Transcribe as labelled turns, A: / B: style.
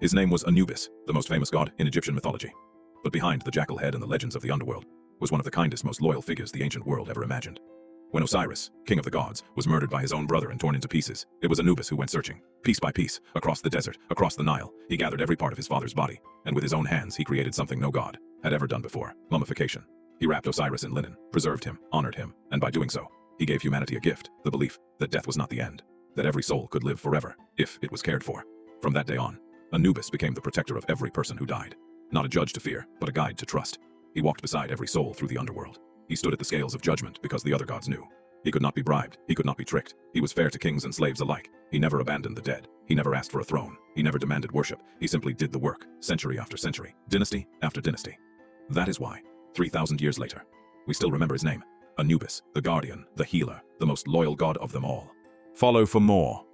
A: His name was Anubis, the most famous god in Egyptian mythology. But behind the jackal head and the legends of the underworld was one of the kindest, most loyal figures the ancient world ever imagined. When Osiris, king of the gods, was murdered by his own brother and torn into pieces, it was Anubis who went searching. Piece by piece, across the desert, across the Nile, he gathered every part of his father's body, and with his own hands he created something no god had ever done before: mummification. He wrapped Osiris in linen, preserved him, honored him, and by doing so, he gave humanity a gift: the belief that death was not the end, that every soul could live forever, if it was cared for. From that day on, Anubis became the protector of every person who died. Not a judge to fear, but a guide to trust. He walked beside every soul through the underworld. He stood at the scales of judgment because the other gods knew. He could not be bribed, he could not be tricked. He was fair to kings and slaves alike. He never abandoned the dead. He never asked for a throne. He never demanded worship. He simply did the work, century after century, dynasty after dynasty. That is why, 3,000 years later, we still remember his name: Anubis, the guardian, the healer, the most loyal god of them all. Follow for more.